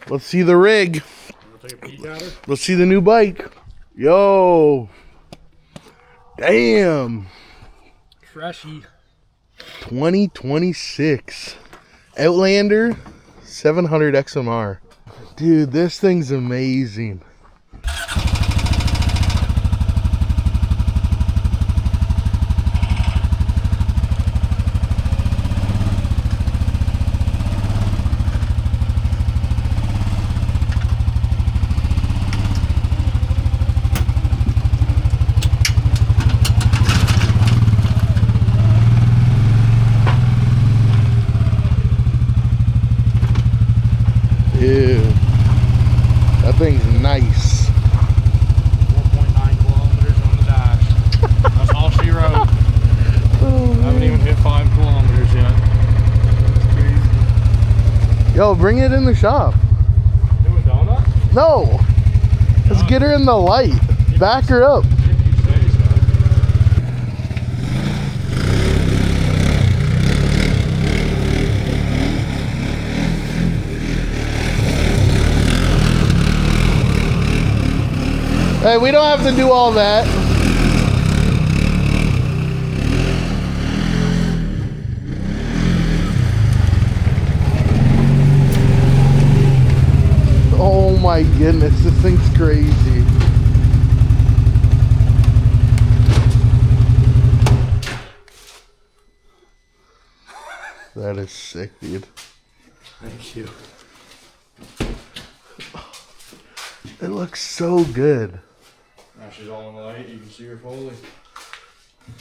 Let's see the rig. Take a peek at it. Let's see the new bike. Yo. Damn. Freshy. 2026 Outlander 700 XMR. Dude, this thing's amazing. Dude, that thing's nice. 4.9 kilometers on the dash. That's all she wrote. I haven't even hit 5 kilometers yet. It's crazy. Yo, bring it in the shop. Doing donuts? No. Let's get her in the light. Back her up. If you say so. Hey, we don't have to do all that. Oh my goodness, this thing's crazy. That is sick, dude. Thank you. It looks so good. Now she's all in the light. You can see her fully.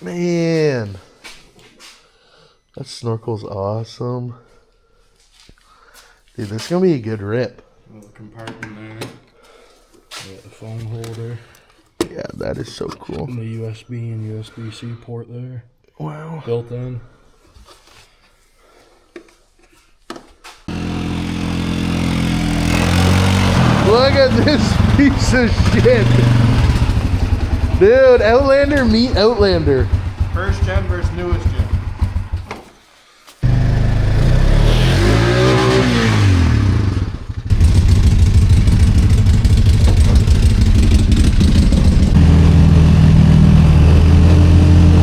Man. That snorkel's awesome. Dude, this is going to be a good rip. Little compartment there. Got the phone holder. Yeah, that is so cool. And the USB and USB-C port there. Wow. Built in. Look at this piece of shit. Dude, Outlander meet Outlander. First gen versus newest gen.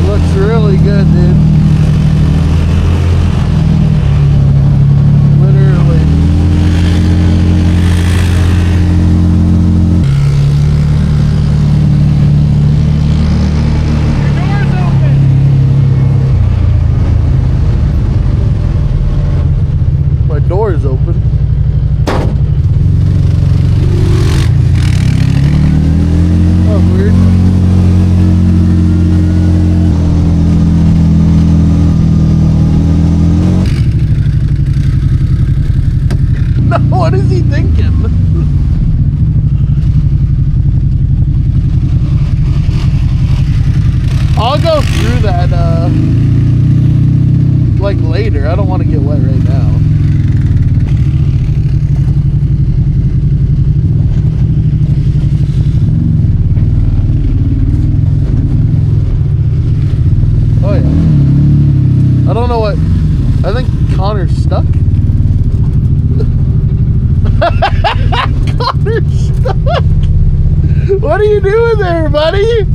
Looks really good, dude. Literally. My door is open. Oh, weird. What is he thinking? I'll go through that like later. I don't want to get wet right now. Oh yeah. I don't know what. I think Connor's stuck. Connor's stuck. What are you doing there, buddy?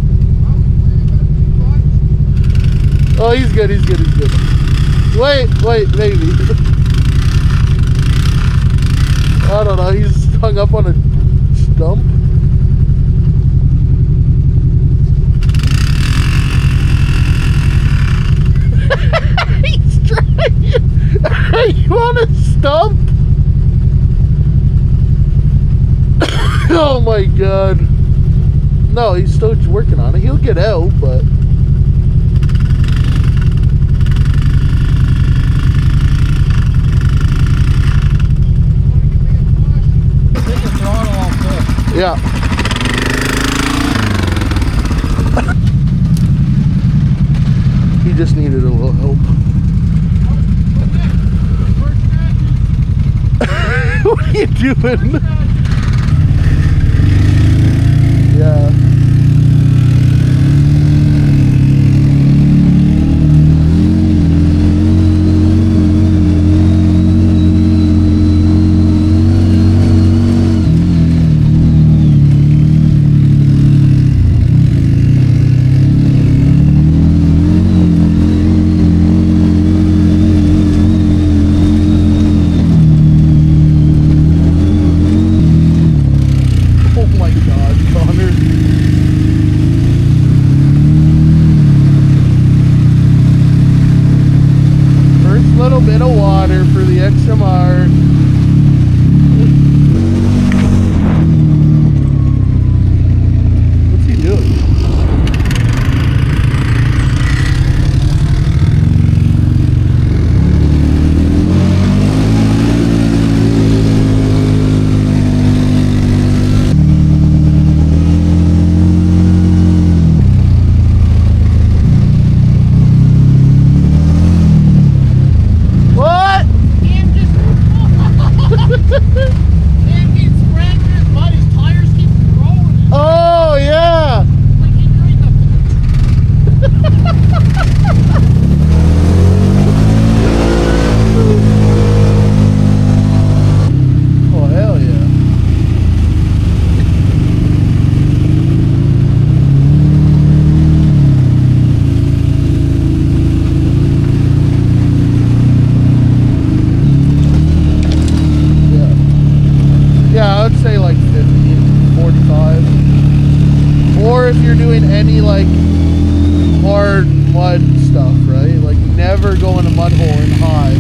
Oh, he's good, he's good, he's good. Wait, maybe. I don't know, he's hung up on a stump. He's trying. Are you on a stump? Oh my god. No, he's still working on it. He'll get out, but Take the throttle off this. yeah. He just needed a little help. What are you doing? Yeah. you're doing any like hard mud stuff, right? Like never go in a mud hole in high.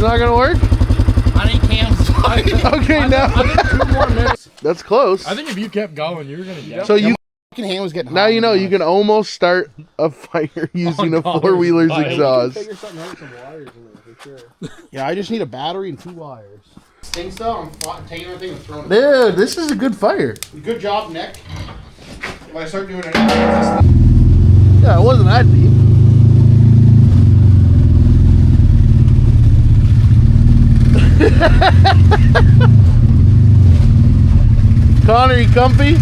Not gonna work? I think Cam's fine. Okay, now. I think 2 more minutes. That's close. I think if you kept going, you were gonna get. So you hand was getting now hot. you know you can almost start a fire using a four-wheeler's exhaust. Figure something out with some wires in there for sure. Yeah, I just need a battery and 2 wires. Stinks though. I'm taking everything and throwing it. Dude, this is a good fire. Good job, Nick. If I start doing it, Yeah, it wasn't that deep. Connor, you comfy?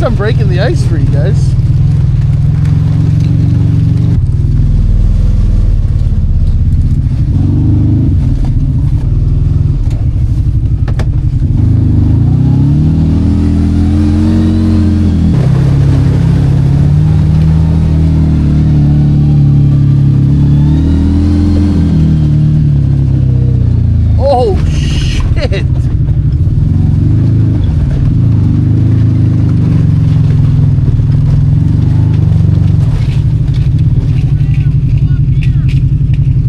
I'm breaking the ice for you guys. Oh shit!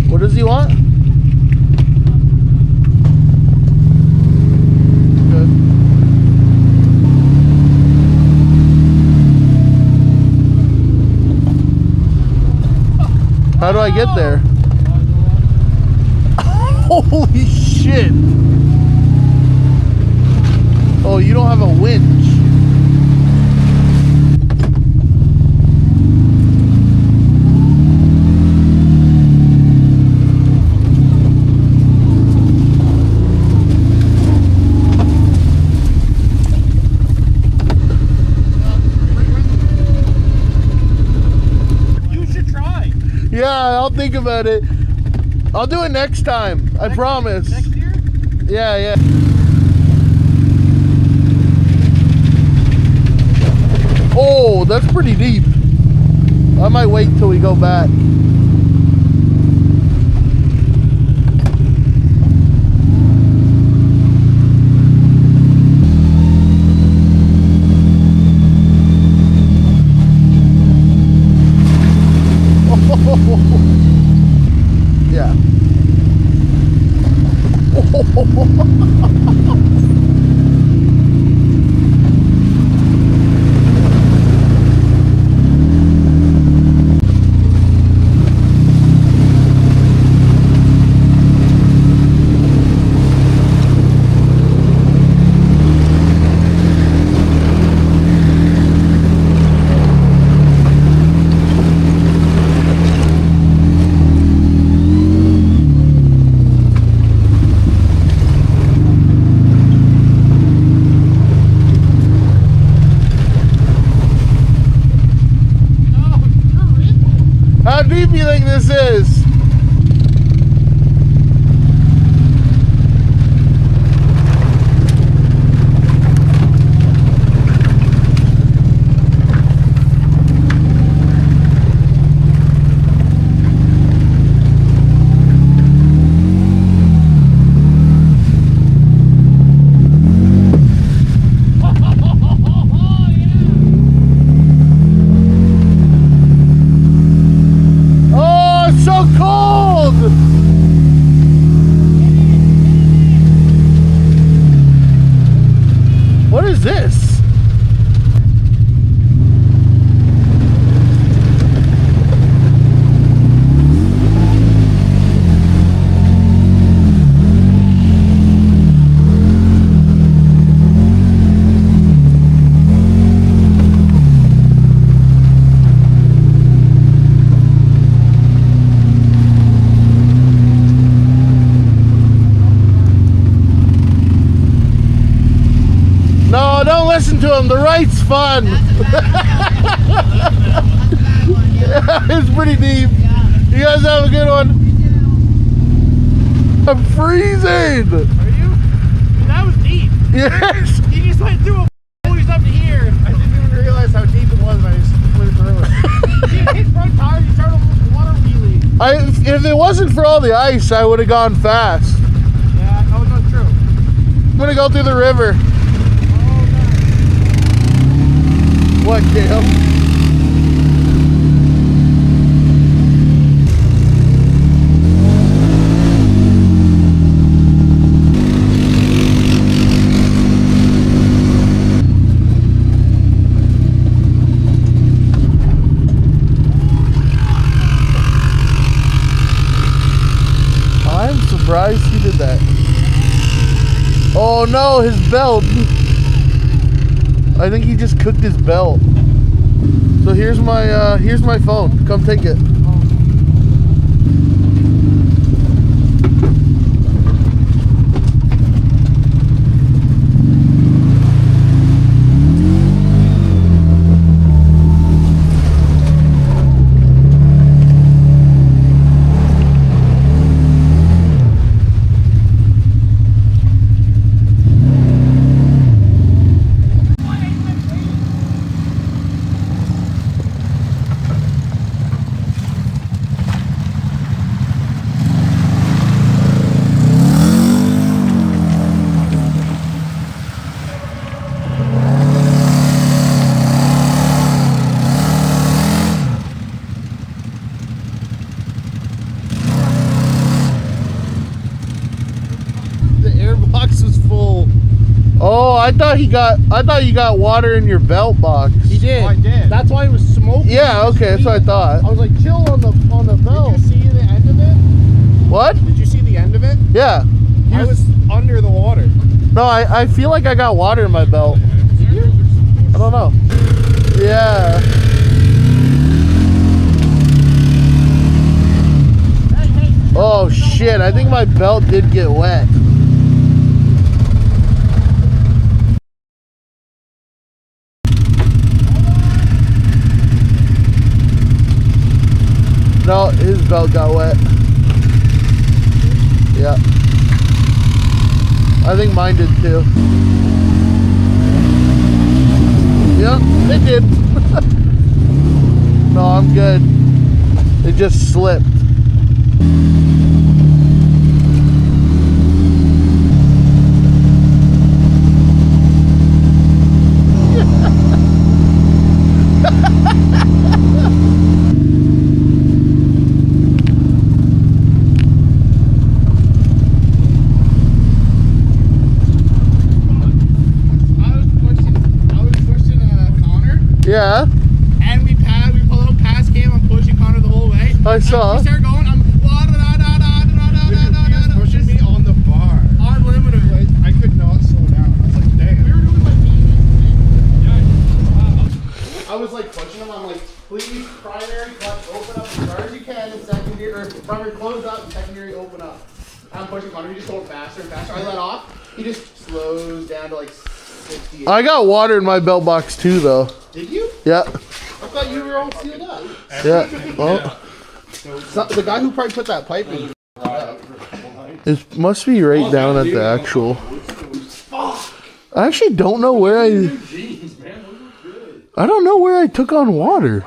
What does he want? Good. How do I get there? Holy shit! Oh, you don't have a winch. Yeah, I'll think about it. I'll do it next time. I promise. Next year? Yeah, yeah. Oh, that's pretty deep. I might wait till we go back. Yeah. deep you think this is? No, don't listen to him. The right's fun. It's pretty deep. You guys have a good one. I'm freezing. Are you? That was deep. Yes. He just went through a always up to here. I didn't even realize how deep it was when I just went through it. He hit front tire, he started a water wheelie. If it wasn't for all the ice, I would have gone fast. Yeah, no, it's not true. I'm gonna go through the river. What, Cam? I'm surprised he did that. Oh no, his belt. I think he just cooked his belt. So here's my phone. Come take it. Oh, I thought you got water in your belt box. He did. Oh, I did. That's why it was smoking. Yeah, okay, that's what I thought. I was like, chill on the belt. Did you see the end of it? What? Did you see the end of it? Yeah. I was under the water. No, I feel like I got water in my belt. I don't know. Yeah. Oh shit, I think my belt did get wet. No, his belt got wet. Yeah. I think mine did too. Yeah, it did. No, I'm good. It just slipped. Yeah. And we pulled out past Cam. I'm pushing Connor the whole way. I saw. We start going. I'm he was pushing me on the bar. Unlimited. I could not slow down. I was like, damn. We were doing like 80. Yeah. I was like pushing him. I'm like, please, primary clutch, open up as far as you can, and secondary, or primary close up, and secondary open up. I'm pushing Connor. He just going faster and faster. I let off. He just slows down to like 60. I got water in my belt box too, though. Did you? Yeah. I thought you were all sealed up. Yeah. Well, The guy who probably put that pipe in. It must be right down at the actual. I actually don't know where I don't know where I took on water.